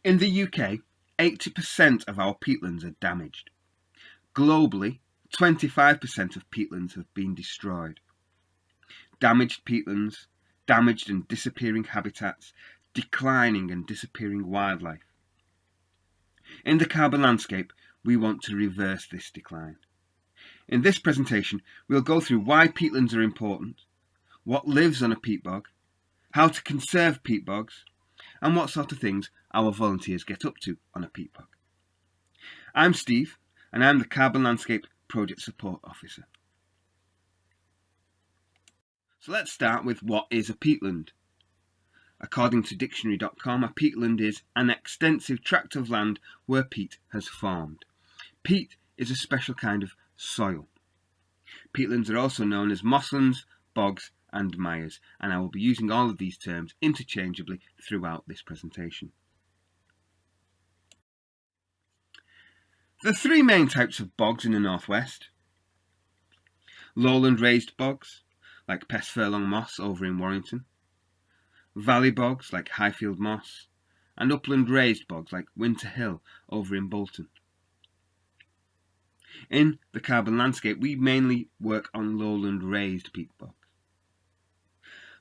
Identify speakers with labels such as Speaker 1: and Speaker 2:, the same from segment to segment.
Speaker 1: In the UK, 80% of our peatlands are damaged. Globally, 25% of peatlands have been destroyed. Damaged peatlands, damaged and disappearing habitats, declining and disappearing wildlife. In the carbon landscape, we want to reverse this decline. In this presentation, we'll go through why peatlands are important, what lives on a peat bog, how to conserve peat bogs, and what sort of things our volunteers get up to on a peat bog. I'm Steve, and I'm the Carbon Landscape Project Support Officer. So let's start with what is a peatland. According to dictionary.com, a peatland is an extensive tract of land where peat has formed. Peat is a special kind of soil. Peatlands are also known as mosslands, bogs and mires, and I will be using all of these terms interchangeably throughout this presentation. There are three main types of bogs in the northwest. Lowland raised bogs, like Pest Furlong Moss over in Warrington. Valley bogs, like Highfield Moss. And upland raised bogs, like Winter Hill over in Bolton. In the carbon landscape, we mainly work on lowland raised peat bogs.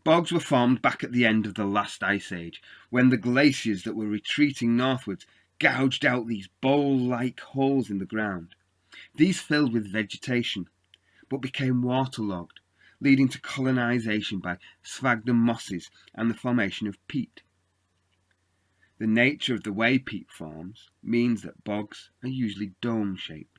Speaker 1: Bogs were formed back at the end of the last ice age, when the glaciers that were retreating northwards gouged out these bowl-like holes in the ground. These filled with vegetation, but became waterlogged, leading to colonisation by sphagnum mosses and the formation of peat. The nature of the way peat forms means that bogs are usually dome-shaped.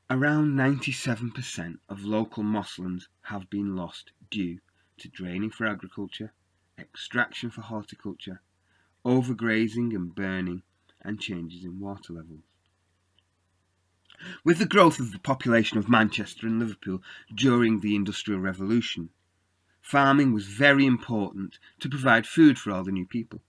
Speaker 1: Around 97% of local mosslands have been lost due to draining for agriculture, extraction for horticulture, overgrazing and burning, and changes in water levels. With the growth of the population of Manchester and Liverpool during the Industrial Revolution, farming was very important to provide food for all the new people.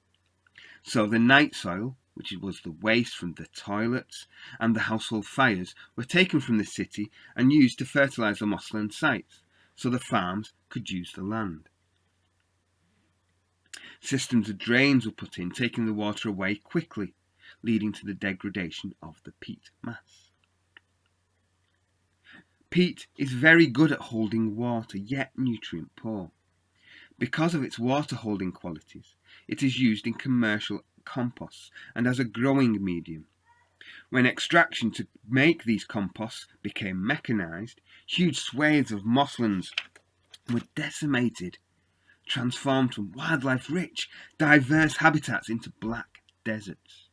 Speaker 1: So the night soil, which was the waste from the toilets and the household fires, were taken from the city and used to fertilise the mossland sites, so the farms could use the land. Systems of drains were put in, taking the water away quickly, leading to the degradation of the peat mass. Peat is very good at holding water, yet nutrient poor. Because of its water holding qualities, it is used in commercial composts and as a growing medium. When extraction to make these composts became mechanised, huge swathes of mosslands were decimated, transformed from wildlife-rich, diverse habitats into black deserts.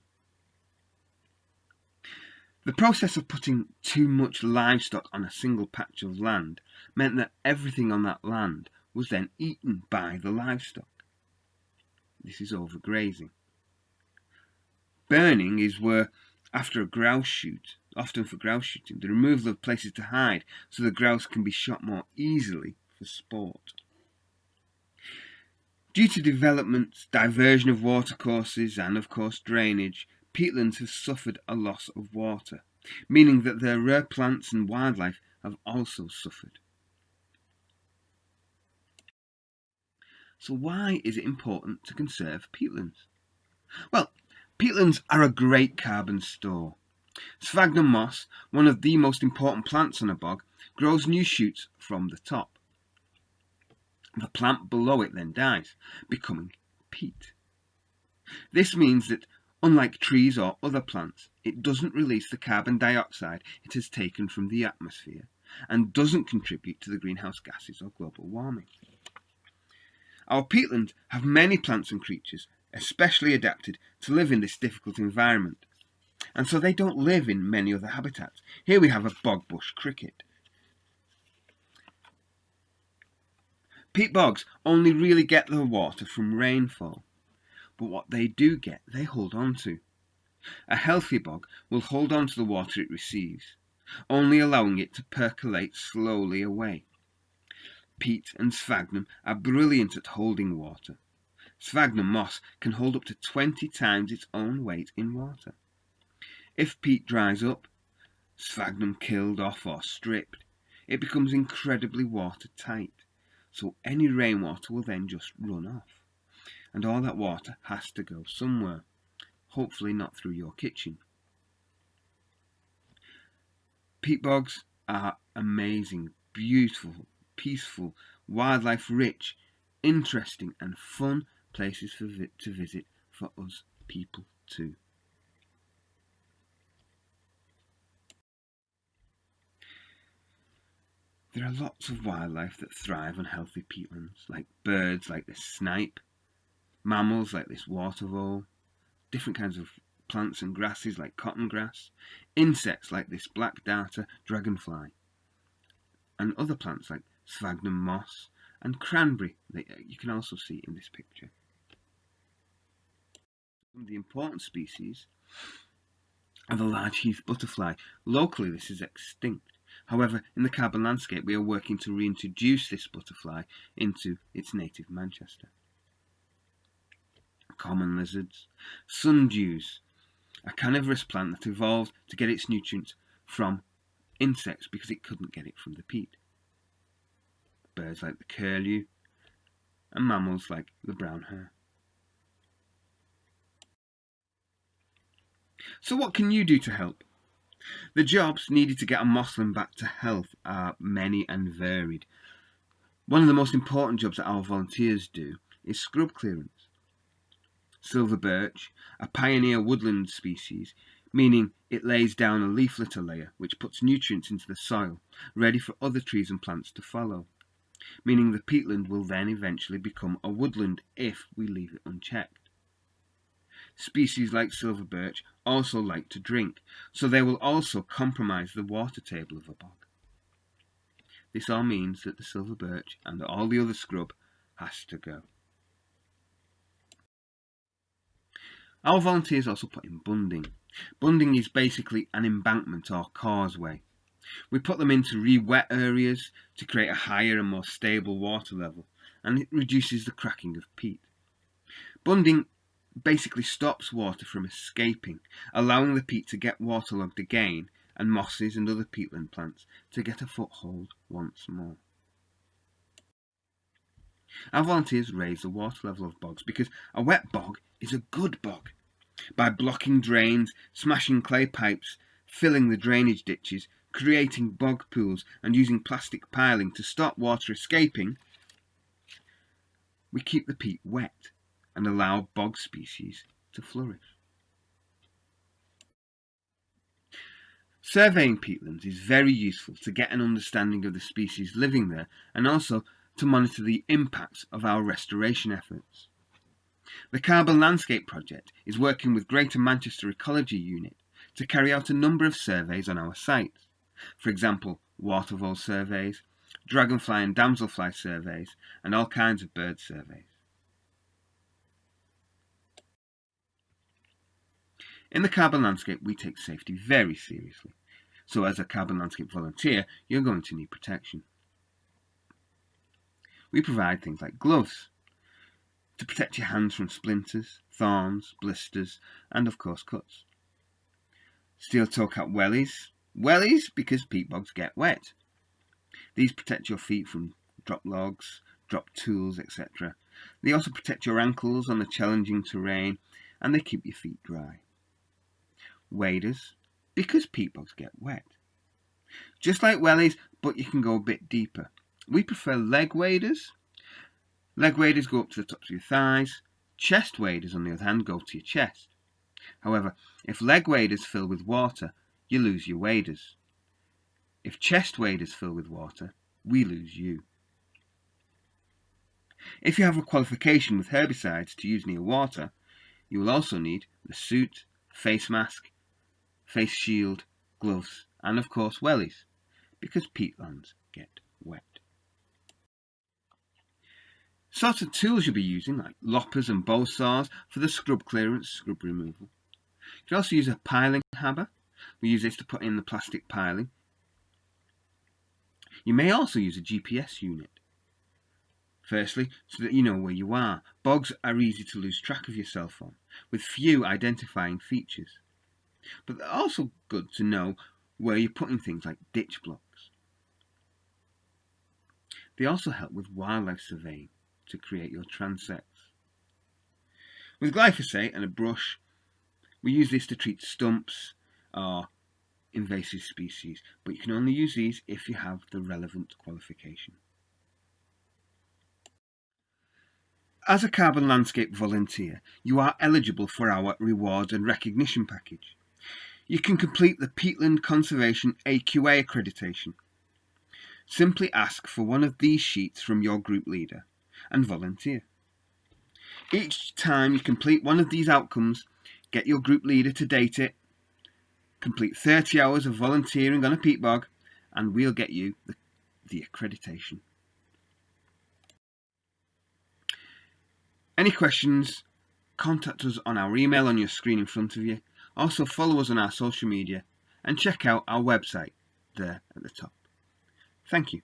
Speaker 1: The process of putting too much livestock on a single patch of land meant that everything on that land was then eaten by the livestock. This is overgrazing. Burning is where, after a grouse shoot, often for grouse shooting, the removal of places to hide so the grouse can be shot more easily for sport. Due to development, diversion of watercourses and of course drainage, peatlands have suffered a loss of water, meaning that their rare plants and wildlife have also suffered. So why is it important to conserve peatlands? Well, peatlands are a great carbon store. Sphagnum moss, one of the most important plants on a bog, grows new shoots from the top. The plant below it then dies, becoming peat. This means that, unlike trees or other plants, it doesn't release the carbon dioxide it has taken from the atmosphere and doesn't contribute to the greenhouse gases or global warming. Our peatlands have many plants and creatures especially adapted to live in this difficult environment, and so they don't live in many other habitats. Here we have a bog bush cricket. Peat bogs only really get their water from rainfall, but what they do get, they hold on to. A healthy bog will hold on to the water it receives, only allowing it to percolate slowly away. Peat and sphagnum are brilliant at holding water. Sphagnum moss can hold up to 20 times its own weight in water. If peat dries up, sphagnum killed off or stripped, it becomes incredibly watertight, so any rainwater will then just run off. And all that water has to go somewhere, hopefully not through your kitchen. Peat bogs are amazing, beautiful, peaceful, wildlife rich, interesting and fun places to visit for us people too. There are lots of wildlife that thrive on healthy peatlands, like birds like this snipe, mammals like this water vole, different kinds of plants and grasses like cotton grass, insects like this black darter dragonfly, and other plants like sphagnum moss and cranberry that you can also see in this picture. Some of the important species are the large heath butterfly. Locally this is extinct. However, in the carbon landscape we are working to reintroduce this butterfly into its native Manchester. Common lizards, sundews, a carnivorous plant that evolved to get its nutrients from insects because it couldn't get it from the peat. Birds like the curlew and mammals like the brown hare. So what can you do to help? The jobs needed to get a mossland back to health are many and varied. One of the most important jobs that our volunteers do is scrub clearance. Silver birch, a pioneer woodland species, meaning it lays down a leaf litter layer which puts nutrients into the soil, ready for other trees and plants to follow, meaning the peatland will then eventually become a woodland if we leave it unchecked. Species like silver birch also like to drink, so they will also compromise the water table of a bog. This all means that the silver birch and all the other scrub has to go. Our volunteers also put in bunding. Bunding is basically an embankment or causeway. We put them in to re-wet areas to create a higher and more stable water level, and it reduces the cracking of peat. Bunding basically stops water from escaping, allowing the peat to get waterlogged again and mosses and other peatland plants to get a foothold once more. Our volunteers raise the water level of bogs because a wet bog is a good bog. By blocking drains, smashing clay pipes, filling the drainage ditches, creating bog pools and using plastic piling to stop water escaping, we keep the peat wet and allow bog species to flourish. Surveying peatlands is very useful to get an understanding of the species living there and also to monitor the impacts of our restoration efforts. The Carbon Landscape Project is working with Greater Manchester Ecology Unit to carry out a number of surveys on our sites. For example, water vole surveys, dragonfly and damselfly surveys, and all kinds of bird surveys. In the carbon landscape, we take safety very seriously. So as a carbon landscape volunteer, you're going to need protection. We provide things like gloves to protect your hands from splinters, thorns, blisters, and of course cuts. Steel toe cap wellies. Wellies because peat bogs get wet. These protect your feet from drop logs, drop tools, etc. They also protect your ankles on the challenging terrain, and they keep your feet dry. Waders, because peat bogs get wet. Just like wellies, but you can go a bit deeper. We prefer leg waders. Leg waders go up to the tops of your thighs. Chest waders, on the other hand, go to your chest. However, if leg waders fill with water, you lose your waders. If chest waders fill with water, we lose you. If you have a qualification with herbicides to use near water, you will also need the suit, face mask, face shield, gloves, and of course wellies, because peatlands get wet. Sorts of tools you'll be using, like loppers and bow saws for the scrub clearance, scrub removal. You can also use a piling hammer. We use this to put in the plastic piling. You may also use a GPS unit. Firstly, so that you know where you are. Bogs are easy to lose track of yourself on, with few identifying features. But they're also good to know where you're putting things like ditch blocks. They also help with wildlife surveying to create your transects. With glyphosate and a brush, we use this to treat stumps or invasive species, but you can only use these if you have the relevant qualification. As a carbon landscape volunteer, you are eligible for our rewards and recognition package. You can complete the Peatland Conservation AQA accreditation. Simply ask for one of these sheets from your group leader and volunteer. Each time you complete one of these outcomes, get your group leader to date it, complete 30 hours of volunteering on a peat bog, and we'll get you the accreditation. Any questions, contact us on our email on your screen in front of you. Also follow us on our social media and check out our website there at the top. Thank you.